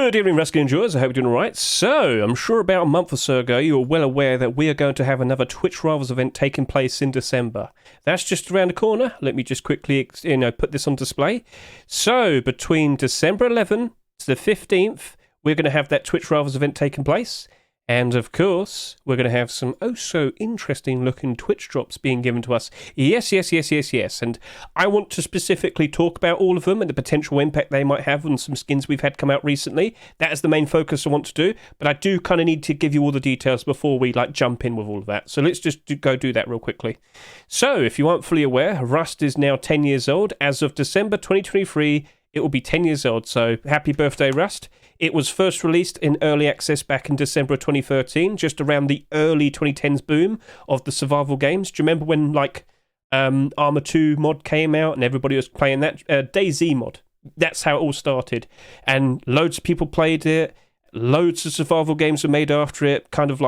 Good evening, Ruskin enjoyers. I hope you're doing all right. So, I'm sure about a month or so ago, you were well aware that we are going to have another Twitch Rivals event taking place in December. That's just around the corner. Let me just quickly, put this on display. So, between December 11th to the 15th, we're going to have that Twitch Rivals event taking place. And of course, we're going to have some interesting looking Twitch drops being given to us. Yes. And I want to specifically talk about all of them and the potential impact they might have on some skins we've had come out recently. That is the main focus I want to do. But I do kind of need to give you all the details before we jump in with all of that. So let's just go do that real quickly. So if you aren't fully aware, Rust is now 10 years old. As of December 2023, it will be 10 years old. So happy birthday, Rust. It was first released in early access back in December of 2013, just around the early 2010s boom of the survival games. Do you remember when, Arma 2 mod came out and everybody was playing that? DayZ mod. That's how it all started. And loads of people played it. Loads of survival games were made after it, kind of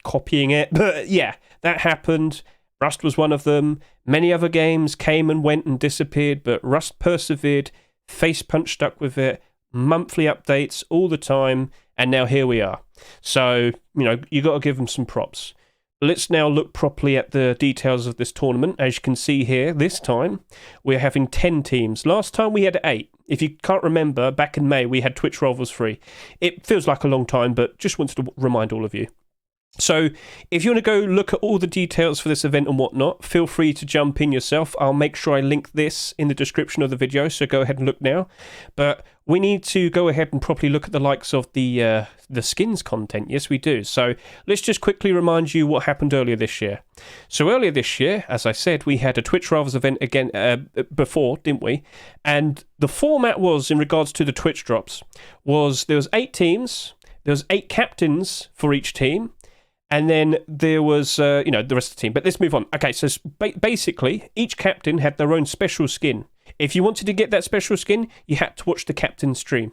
copying it. But yeah, that happened. Rust was one of them. Many other games came and went and disappeared, but Rust persevered. Facepunch stuck with it. Monthly updates all the time, and now here we are. So, you got to give them some props. Let's now look properly at the details of this tournament. As you can see here, this time we're having 10 teams. Last time we had 8. If you can't remember, back in May we had Twitch Rivals 3. It feels like a long time, but just wanted to remind all of you. So, if you want to go look at all the details for this event and whatnot, feel free to jump in yourself. I'll make sure I link this in the description of the video, so go ahead and look now. But we need to go ahead and properly look at the likes of the skins content. Yes, we do. So, let's just quickly remind you what happened earlier this year. So, earlier this year, as I said, we had a Twitch Rivals event again before, didn't we? And the format was, in regards to the Twitch drops, was there was 8 teams, there was 8 captains for each team, and then there was, the rest of the team. But let's move on. Okay, so basically, each captain had their own special skin. If you wanted to get that special skin, you had to watch the captain's stream.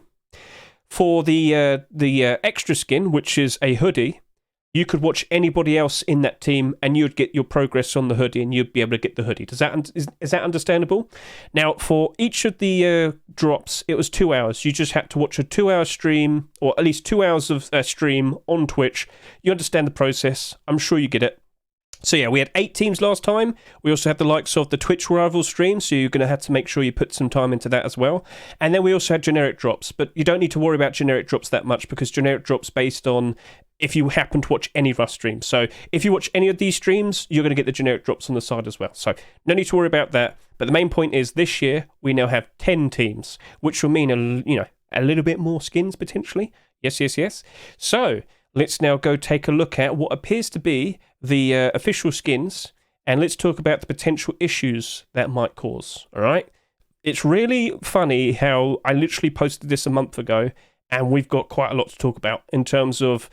For the extra skin, which is a hoodie, you could watch anybody else in that team, and you'd get your progress on the hoodie, and you'd be able to get the hoodie. Is that understandable? Now, for each of the drops, it was 2 hours. You just had to watch a 2-hour stream, or at least 2 hours of stream on Twitch. You understand the process. I'm sure you get it. So yeah, we had 8 teams last time. We also had the likes of the Twitch Rivals stream, so you're going to have to make sure you put some time into that as well. And then we also had generic drops, but you don't need to worry about generic drops that much, because generic drops based on if you happen to watch any Rust streams. So if you watch any of these streams, you're going to get the generic drops on the side as well. So no need to worry about that. But the main point is this year we now have 10 teams, which will mean a little bit more skins potentially. Yes. So let's now go take a look at what appears to be the official skins, and let's talk about the potential issues that might cause. All right. It's really funny how I literally posted this a month ago, and we've got quite a lot to talk about in terms of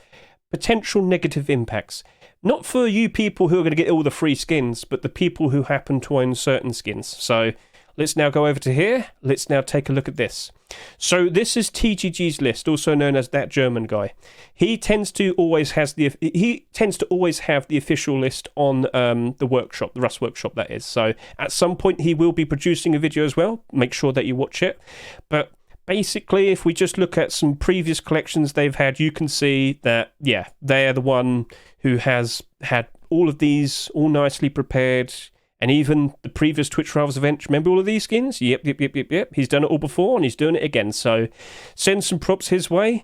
potential negative impacts. Not for you people who are going to get all the free skins, but the people who happen to own certain skins. So let's now go over to here. Let's now take a look at this. So this is TGG's list, also known as that German guy. He tends to always have the official list on the workshop, the Rust workshop, that is. So at some point he will be producing a video as well. Make sure that you watch it. But basically, if we just look at some previous collections they've had, you can see that, yeah, they are the one who has had all of these all nicely prepared. And even the previous Twitch Rivals event, remember all of these skins? Yep. He's done it all before, and he's doing it again. So send some props his way.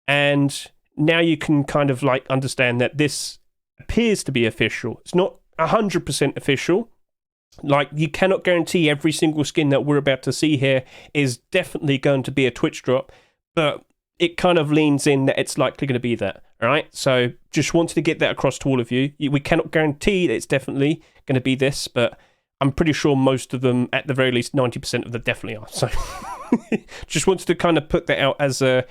And now you can kind of understand that this appears to be official. It's not 100% official. You cannot guarantee every single skin that we're about to see here is definitely going to be a Twitch drop, but it kind of leans in that it's likely going to be that. All right, so just wanted to get that across to all of you. We cannot guarantee that it's definitely going to be this, but I'm pretty sure most of them, at the very least 90% of them, definitely are. So just wanted to kind of put that out as a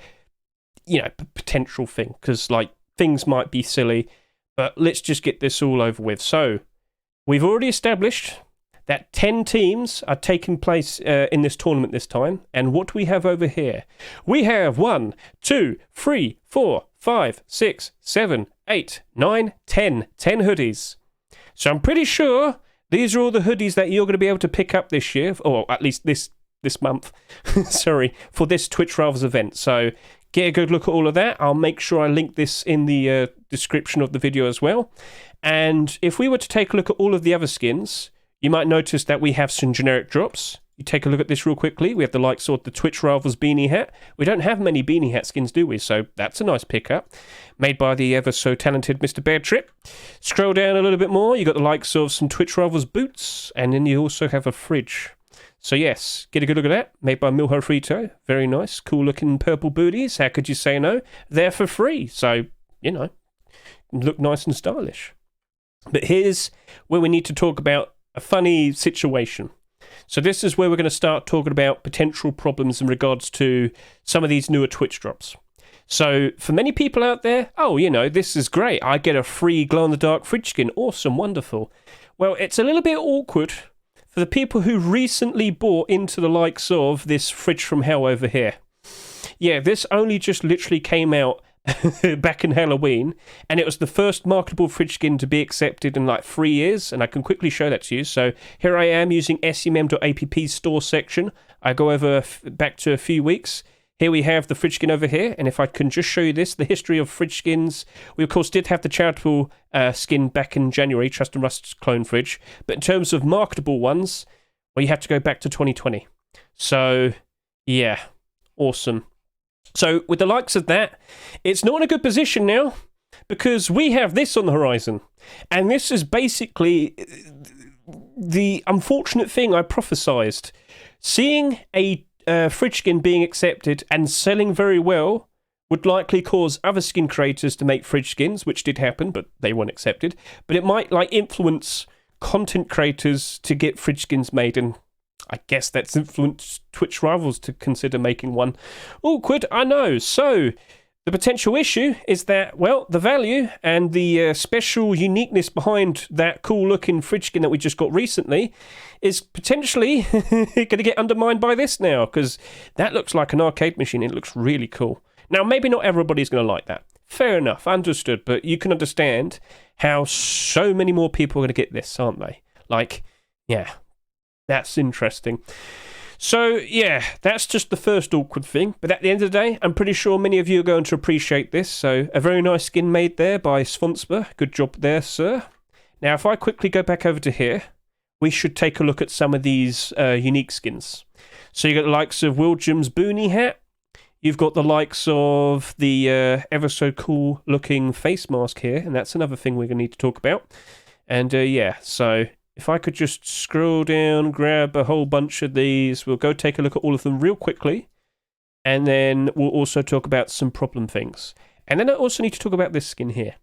potential thing, because things might be silly, but let's just get this all over with. So we've already established that 10 teams are taking place in this tournament this time. And what do we have over here? We have 1, 2, 3, 4, 5, 6, 7, 8, 9, 10. 10 hoodies. So I'm pretty sure these are all the hoodies that you're going to be able to pick up this year, or at least this month, sorry, for this Twitch Rivals event. So get a good look at all of that. I'll make sure I link this in the description of the video as well. And if we were to take a look at all of the other skins, you might notice that we have some generic drops. You take a look at this real quickly. We have the likes of the Twitch Rivals Beanie Hat. We don't have many Beanie Hat skins, do we? So that's a nice pickup. Made by the ever so talented Mr. Bad Trip. Scroll down a little bit more. You got the likes of some Twitch Rivals boots. And then you also have a fridge. So yes, get a good look at that. Made by Milho Frito. Very nice. Cool looking purple booties. How could you say no? They're for free. So, you know, look nice and stylish. But here's where we need to talk about a funny situation. So this is where we're going to start talking about potential problems in regards to some of these newer Twitch drops. So for many people out there, oh, you know, this is great. I get a free glow-in-the-dark fridge skin. Awesome, wonderful. Well, it's a little bit awkward for the people who recently bought into the likes of this fridge from hell over here. Yeah, this only just literally came out back in Halloween, and it was the first marketable fridge skin to be accepted in like 3 years, and I can quickly show that to you. So here I am using semm.app's store section. I go over back to a few weeks. Here we have the fridge skin over here, and if I can just show you this, the history of fridge skins. We of course did have the charitable skin back in January, Trust and Rust's clone fridge, but in terms of marketable ones, well, you have to go back to 2020. So yeah, awesome. So with the likes of that, it's not in a good position now, because we have this on the horizon. And this is basically the unfortunate thing I prophesized. Seeing a fridge skin being accepted and selling very well would likely cause other skin creators to make fridge skins, which did happen, but they weren't accepted. But it might like influence content creators to get fridge skins made, and I guess that's influenced Twitch Rivals to consider making one. Awkward, I know. So, the potential issue is that, well, the value and the special uniqueness behind that cool-looking fridge skin that we just got recently is potentially going to get undermined by this now, because that looks like an arcade machine. It looks really cool. Now, maybe not everybody's going to like that. Fair enough, understood, but you can understand how so many more people are going to get this, aren't they? Like, yeah. That's interesting. So, yeah, that's just the first awkward thing. But at the end of the day, I'm pretty sure many of you are going to appreciate this. So, a very nice skin made there by Svonsper. Good job there, sir. Now, if I quickly go back over to here, we should take a look at some of these unique skins. So, you got the likes of WillJum Boonie Hat. You've got the likes of the ever so cool looking face mask here. And that's another thing we're going to need to talk about. And, yeah, so if I could just scroll down, grab a whole bunch of these, we'll go take a look at all of them real quickly, and then we'll also talk about some problem things. And then I also need to talk about this skin here.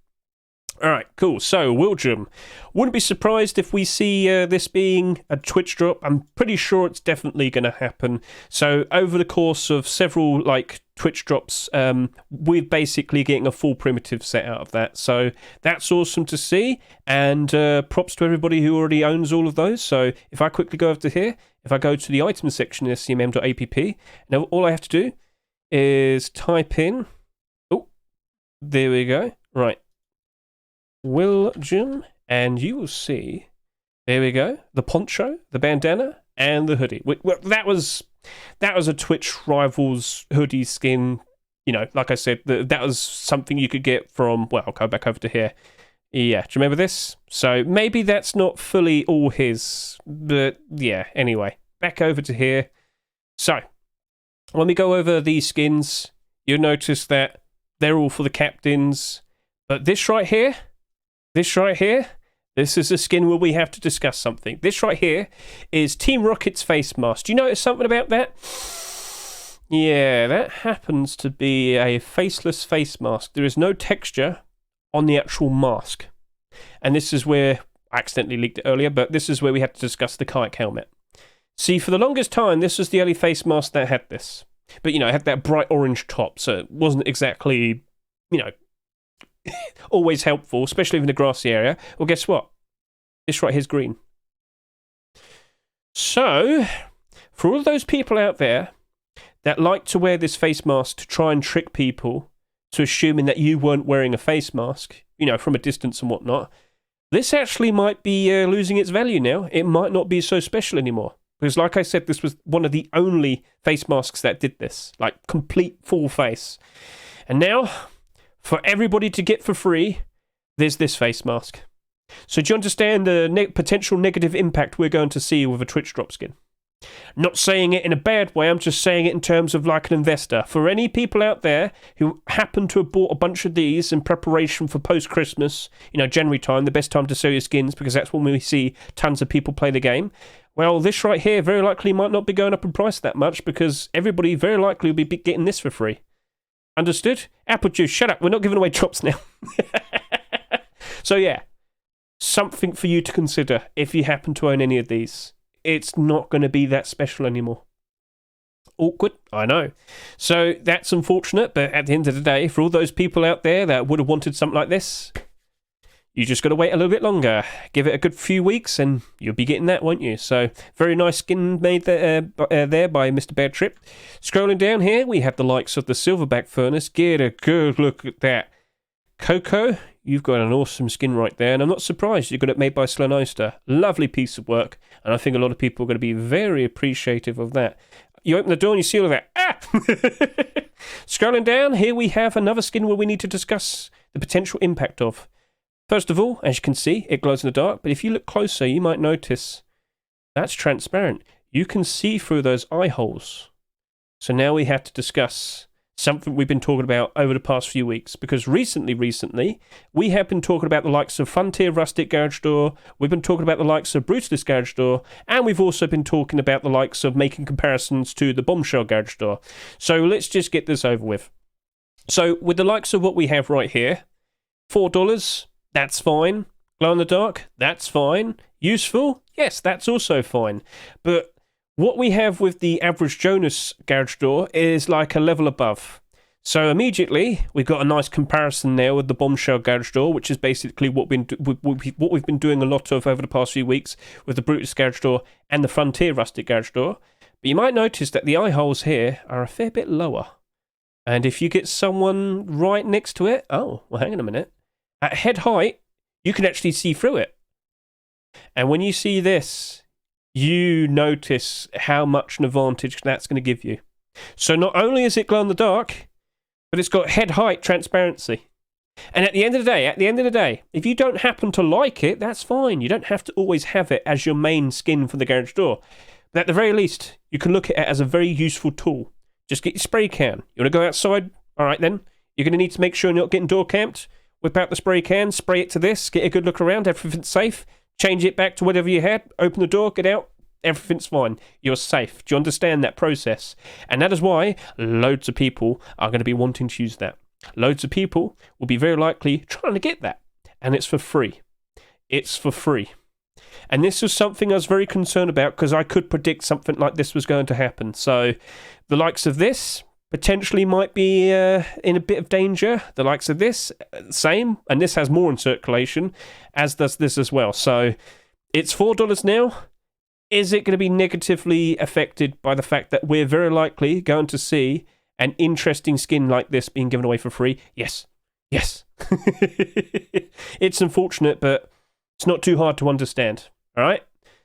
Alright, cool. So, WillJum. Wouldn't be surprised if we see this being a Twitch drop. I'm pretty sure it's definitely going to happen. So, over the course of several, like, Twitch drops, we're basically getting a full primitive set out of that. So, that's awesome to see. And props to everybody who already owns all of those. So, if I quickly go over to here, if I go to the items section in semm.app, now all I have to do is type in... Oh, there we go. Right. WillJum, and you will see, there we go, the poncho, the bandana, and the hoodie. Well, that was a Twitch Rivals hoodie skin. You know, like I said, that was something you could get from, well, I'll go back over to here. Yeah, do you remember this? So maybe that's not fully all his, but yeah, anyway, back over to here. So, when we go over these skins, you'll notice that they're all for the captains, but this right here, this is a skin where we have to discuss something. This right here is Team Rocket's face mask. Do you notice something about that? Yeah, that happens to be a faceless face mask. There is no texture on the actual mask. And this is where, I accidentally leaked it earlier, but this is where we had to discuss the Kayak helmet. See, for the longest time, this was the only face mask that had this. But, you know, it had that bright orange top, so it wasn't exactly, you know, always helpful, especially in the grassy area. Well, guess what? This right here is green. So, for all those people out there that like to wear this face mask to try and trick people to assuming that you weren't wearing a face mask, you know, from a distance and whatnot, this actually might be losing its value now. It might not be so special anymore. Because like I said, this was one of the only face masks that did this. Like, complete full face. And now, for everybody to get for free, there's this face mask. So do you understand the potential negative impact we're going to see with a Twitch drop skin? Not saying it in a bad way, I'm just saying it in terms of like an investor. For any people out there who happen to have bought a bunch of these in preparation for post-Christmas, January time, the best time to sell your skins, because that's when we see tons of people play the game. Well, this right here very likely might not be going up in price that much, because everybody very likely will be getting this for free. Understood? Apple juice, shut up, we're not giving away drops now. So yeah, something for you to consider if you happen to own any of these. It's not going to be that special anymore. Awkward, I know. So that's unfortunate, but at the end of the day, for all those people out there that would have wanted something like this, you just got to wait a little bit longer. Give it a good few weeks and you'll be getting that, won't you? So very nice skin made there by Mr. Bad Trip. Scrolling down here, we have the likes of the Silverback Furnace. Get a good look at that. Coco, you've got an awesome skin right there, and I'm not surprised you got it made by Slonoster. Lovely piece of work, and I think a lot of people are going to be very appreciative of that. You open the door and you see all of that. Ah! Scrolling down, here we have another skin where we need to discuss the potential impact of. First of all, as you can see, it glows in the dark, but if you look closer, you might notice that's transparent. You can see through those eye holes. So now we have to discuss something we've been talking about over the past few weeks, because recently, we have been talking about the likes of Frontier Rustic Garage Door, we've been talking about the likes of Brutalist Garage Door, and we've also been talking about the likes of making comparisons to the Bombshell Garage Door. So let's just get this over with. So with the likes of what we have right here, $4, that's fine. Glow in the dark, that's fine. Useful, yes, that's also fine. But what we have with the AverageJonas garage door is like a level above. So immediately, we've got a nice comparison there with the Bombshell garage door, which is basically what we've been doing a lot of over the past few weeks with the Brutus garage door and the Frontier Rustic garage door. But you might notice that the eye holes here are a fair bit lower. And if you get someone right next to it, oh, well, hang on a minute. At head height, you can actually see through it. And when you see this, you notice how much an advantage that's going to give you. So not only is it glow in the dark, but it's got head height transparency. And at the end of the day, if you don't happen to like it, that's fine. You don't have to always have it as your main skin for the garage door. But at the very least, you can look at it as a very useful tool. Just get your spray can. You want to go outside? All right then. You're going to need to make sure you're not getting door camped. Whip out the spray can, spray it to this, get a good look around, everything's safe. Change it back to whatever you had, open the door, get out, everything's fine. You're safe. Do you understand that process? And that is why loads of people are going to be wanting to use that. Loads of people will be very likely trying to get that. And it's for free. It's for free. And this was something I was very concerned about because I could predict something like this was going to happen. So the likes of this potentially might be in a bit of danger. The likes of this, same. And this has more in circulation, as does this as well. So it's $4 now. Is it going to be negatively affected by the fact that we're very likely going to see an interesting skin like this being given away for free? Yes. Yes. It's unfortunate, but it's not too hard to understand. All right?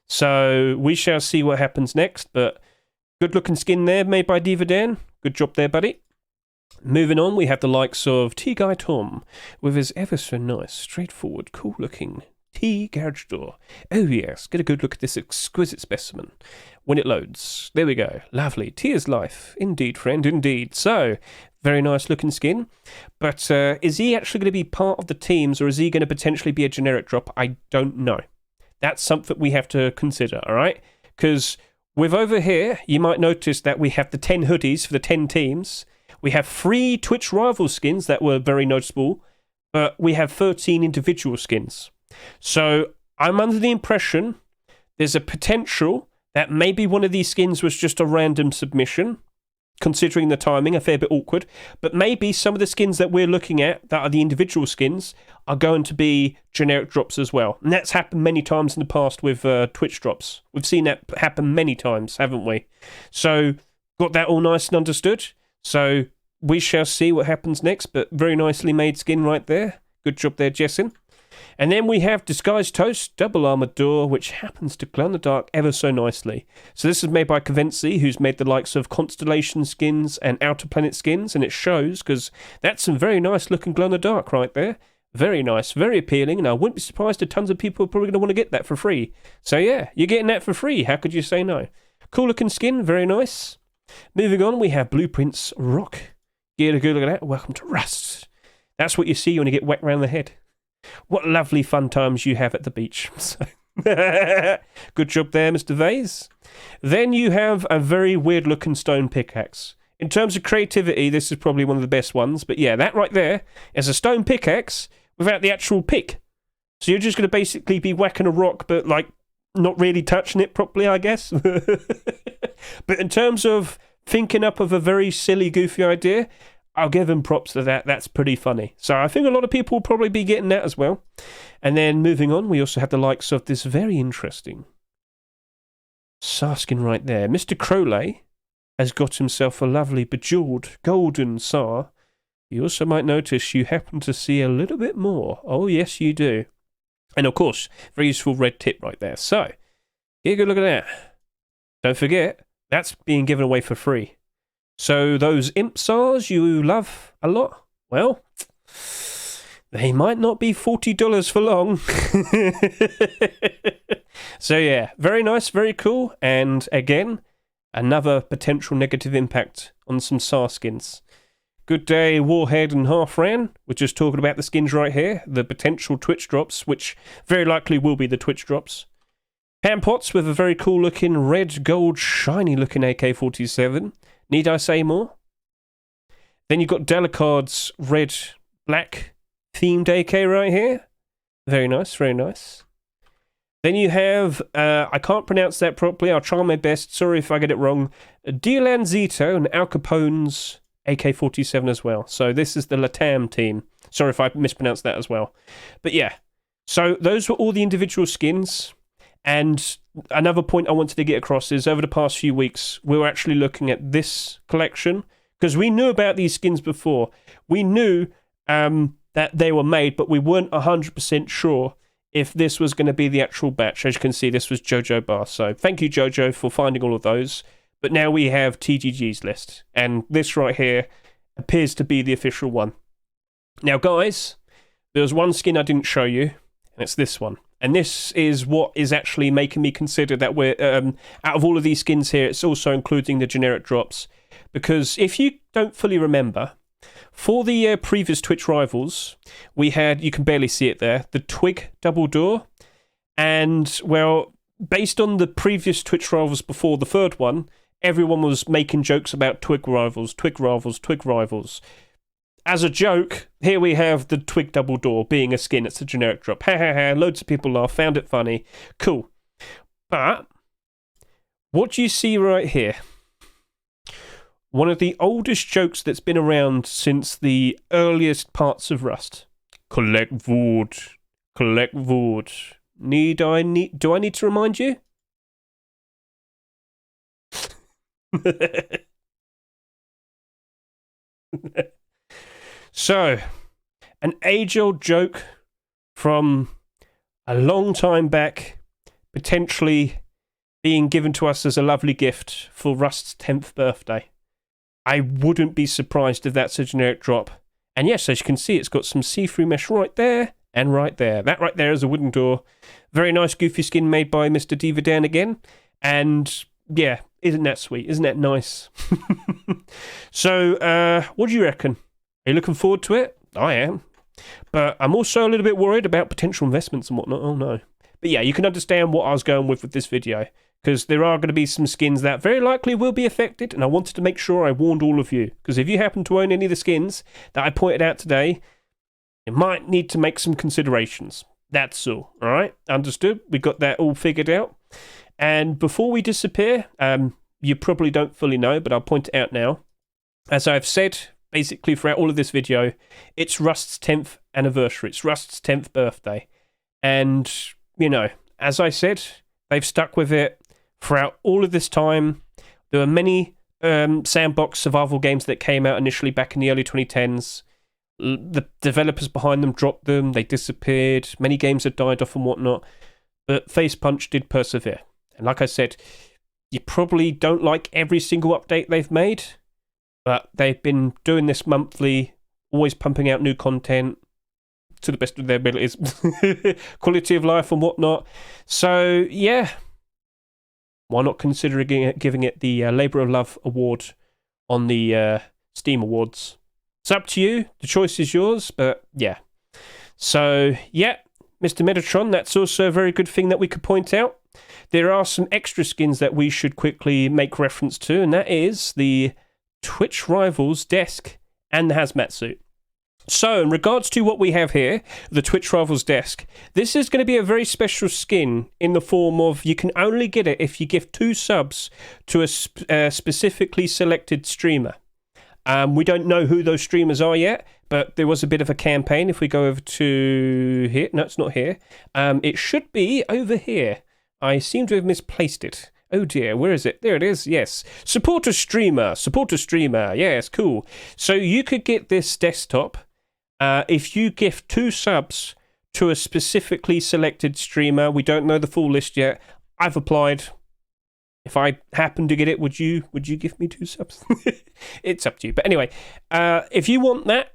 So we shall see what happens next, but good looking skin there made by Diva Dan. Good job there, buddy. Moving on, we have the likes of TeaGuyTom with his ever so nice, straightforward, cool looking T garage door. Oh yes, get a good look at this exquisite specimen when it loads. There we go. Lovely. T is life. Indeed, friend, indeed. So, very nice looking skin. But is he actually going to be part of the teams, or is he going to potentially be a generic drop? I don't know. That's something we have to consider, all right? Because with over here, you might notice that we have the 10 hoodies for the 10 teams. We have 3 Twitch rival skins that were very noticeable, but we have 13 individual skins. So I'm under the impression there's a potential that maybe one of these skins was just a random submission, considering the timing, a fair bit awkward, but maybe some of the skins that we're looking at that are the individual skins are going to be generic drops as well. And that's happened many times in the past with Twitch drops. We've seen that happen many times, haven't we? So got that all nice and understood. So we shall see what happens next, but very nicely made skin right there. Good job there, Jessin. And then we have Disguised Toast, Double Armored Door, which happens to glow in the dark ever so nicely. So this is made by Kavensi, who's made the likes of Constellation skins and Outer Planet skins, and it shows, because that's some very nice looking glow in the dark right there. Very nice, very appealing, and I wouldn't be surprised if tons of people are probably going to want to get that for free. So yeah, you're getting that for free. How could you say no? Cool looking skin, very nice. Moving on, we have Blooprint Rock. Get a good look at that. Welcome to Rust. That's what you see when you get whacked around the head. What lovely fun times you have at the beach. Good job there, Mr. Vase. Then you have a very weird looking stone pickaxe. In terms of creativity, this is probably one of the best ones. But yeah, that right there is a stone pickaxe without the actual pick. So you're just going to basically be whacking a rock, but like not really touching it properly, I guess. But in terms of thinking up of a very silly, goofy idea, I'll give him props to that. That's pretty funny. So I think a lot of people will probably be getting that as well. And then moving on, we also have the likes of this very interesting SAR skin right there. Mr. Krolay has got himself a lovely bejeweled golden SAR. You also might notice you happen to see a little bit more. Oh, yes, you do. And of course, very useful red tip right there. So, get a good look at that. Don't forget, that's being given away for free. So those Imp SARs you love a lot, well, they might not be $40 for long. So yeah, very nice, very cool. And again, another potential negative impact on some SAR skins. Good day, Warhead and Halfran. We're just talking about the skins right here, the potential Twitch drops, which very likely will be the Twitch drops. Pantpots with a very cool looking red, gold, shiny looking AK47. Need I say more? Then you've got Dhalucard's red, black themed AK right here. Very nice, very nice. Then you have, I can't pronounce that properly, I'll try my best, sorry if I get it wrong, Dilanzito and Alkapone's AK47 as well. So this is the Latam team. Sorry if I mispronounced that as well. But yeah, so those were all the individual skins. And another point I wanted to get across is over the past few weeks, we were actually looking at this collection because we knew about these skins before. We knew that they were made, but we weren't 100% sure if this was going to be the actual batch. As you can see, this was Jojo Bar. So thank you, Jojo, for finding all of those. But now we have TGG's list. And this right here appears to be the official one. Now, guys, there's one skin I didn't show you, and it's this one. And this is what is actually making me consider that we're, out of all of these skins here, it's also including the generic drops. Because if you don't fully remember, for the previous Twitch rivals, we had, you can barely see it there, the Twig double door. And, well, based on the previous Twitch rivals before the third one, everyone was making jokes about Twig rivals, Twig rivals, Twig rivals. As a joke, here we have the Twig double door being a skin. It's a generic drop. Ha ha ha, loads of people laugh, found it funny. Cool. But, what do you see right here? One of the oldest jokes that's been around since the earliest parts of Rust. Collect VOOD. Collect VOOD. Do I need to remind you? So, an age-old joke from a long time back, potentially being given to us as a lovely gift for Rust's 10th birthday. I wouldn't be surprised if that's a generic drop. And yes, as you can see, it's got some see-through mesh right there and right there. That right there is a wooden door. Very nice goofy skin made by Mr. Divadan again. And yeah, isn't that sweet? Isn't that nice? So, what do you reckon? Are you looking forward to it? I am. But I'm also a little bit worried about potential investments and whatnot. Oh no. But yeah, you can understand what I was going with this video. Because there are going to be some skins that very likely will be affected. And I wanted to make sure I warned all of you. Because if you happen to own any of the skins that I pointed out today, you might need to make some considerations. That's all. Alright? Understood? We got that all figured out. And before we disappear, you probably don't fully know, but I'll point it out now. As I've said, basically throughout all of this video, it's Rust's 10th anniversary. It's Rust's 10th birthday. And, you know, as I said, they've stuck with it throughout all of this time. There were many sandbox survival games that came out initially back in the early 2010s. The developers behind them dropped them, they disappeared, many games had died off and whatnot, but Facepunch did persevere. And like I said, you probably don't like every single update they've made, but they've been doing this monthly, always pumping out new content to the best of their abilities, quality of life and whatnot. So yeah, why not consider giving it the Labour of Love award on the Steam Awards? It's up to you, the choice is yours, but yeah. So yeah, Mr. Metatron, that's also a very good thing that we could point out. There are some extra skins that we should quickly make reference to, and that is the Twitch Rivals desk and the Hazmat suit. So, in regards to what we have here, the Twitch Rivals desk, this is going to be a very special skin in the form of you can only get it if you give 2 subs to a specifically selected streamer. We don't know who those streamers are yet, but there was a bit of a campaign. If we go over to here, no, it's not here. It should be over here. I seem to have misplaced it. Oh dear, where is it? There it is, yes. Support a streamer, yes, cool. So you could get this desktop if you give 2 subs to a specifically selected streamer. We don't know the full list yet. I've applied. If I happen to get it, would you give me 2 subs? It's up to you. But anyway, if you want that,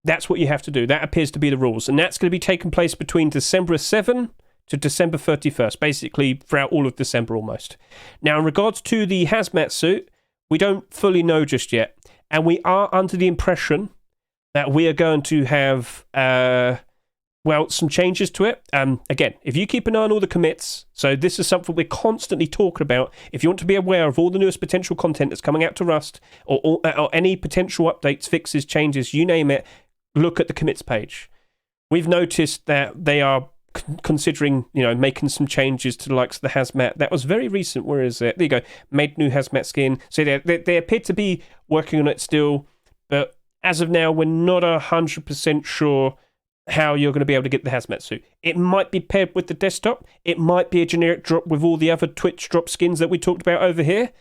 that's what you have to do. That appears to be the rules. And that's going to be taking place between December 7 to December 31st, basically throughout all of December almost. Now, in regards to the Hazmat suit, we don't fully know just yet. And we are under the impression that we are going to have, some changes to it. Again, if you keep an eye on all the commits, so this is something we're constantly talking about. If you want to be aware of all the newest potential content that's coming out to Rust, or any potential updates, fixes, changes, you name it, look at the commits page. We've noticed that they are considering, making some changes to the likes of the Hazmat. That was very recent. Where is it? There you go. Made new Hazmat skin. So they appear to be working on it still, but as of now, we're not 100% sure how you're going to be able to get the Hazmat suit. It might be paired with the desktop. It might be a generic drop with all the other Twitch drop skins that we talked about over here.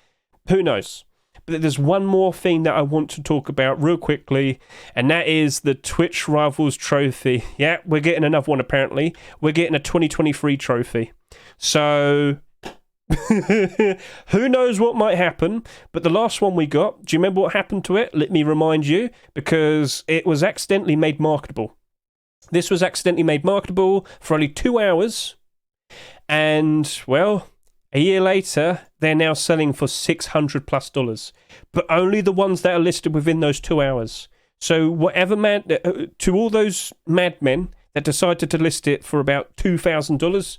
Who knows? But there's one more thing that I want to talk about real quickly, and that is the Twitch Rivals trophy. Yeah, we're getting another one apparently. We're getting a 2023 trophy. So who knows what might happen, but the last one we got, do you remember what happened to it? Let me remind you, because it was accidentally made marketable. This was accidentally made marketable for only 2 hours, and, well, a year later, they're now selling for $600+, but only the ones that are listed within those 2 hours. So whatever to all those madmen that decided to list it for about $2,000,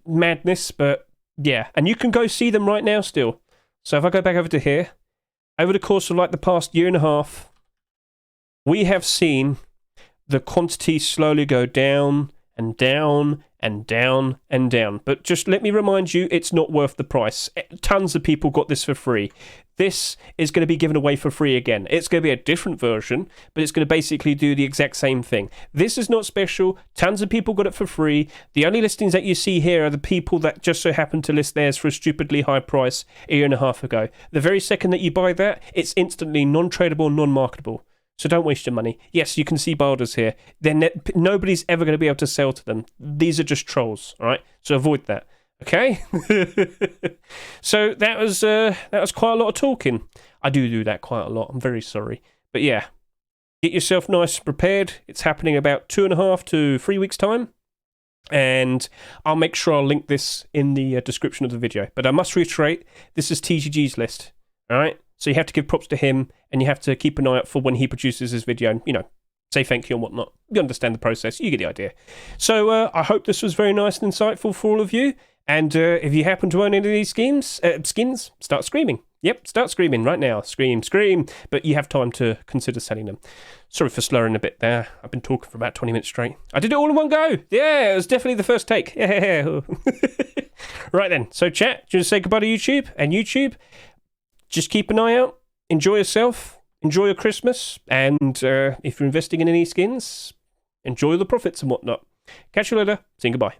madness, but yeah. And you can go see them right now still. So if I go back over to here, over the course of like the past year and a half, we have seen the quantity slowly go down and down and down and down. But just let me remind you, it's not worth the price. Tons of people got this for free. This is going to be given away for free again. It's going to be a different version, but it's going to basically do the exact same thing. This is not special. Tons of people got it for free. The only listings that you see here are the people that just so happen to list theirs for a stupidly high price a year and a half ago. The very second that you buy that, it's instantly non-tradable, non-marketable. So don't waste your money. Yes, you can see barders here. Nobody's ever going to be able to sell to them. These are just trolls, all right? So avoid that, okay? So that was quite a lot of talking. I do that quite a lot. I'm very sorry. But yeah, get yourself nice and prepared. It's happening about 2.5 to 3 weeks' time. And I'll make sure I'll link this in the description of the video. But I must reiterate, this is TGG's list, all right? So you have to give props to him, and you have to keep an eye out for when he produces his video, and, say thank you and whatnot. You understand the process. You get the idea. So I hope this was very nice and insightful for all of you. And if you happen to own any of these skins, start screaming. Yep, start screaming right now. Scream, scream. But you have time to consider selling them. Sorry for slurring a bit there. I've been talking for about 20 minutes straight. I did it all in one go. Yeah, it was definitely the first take. Yeah. Right then. So chat, do you want to say goodbye to YouTube? And YouTube, just keep an eye out. Enjoy yourself. Enjoy your Christmas. And if you're investing in any skins, enjoy the profits and whatnot. Catch you later. See you, goodbye.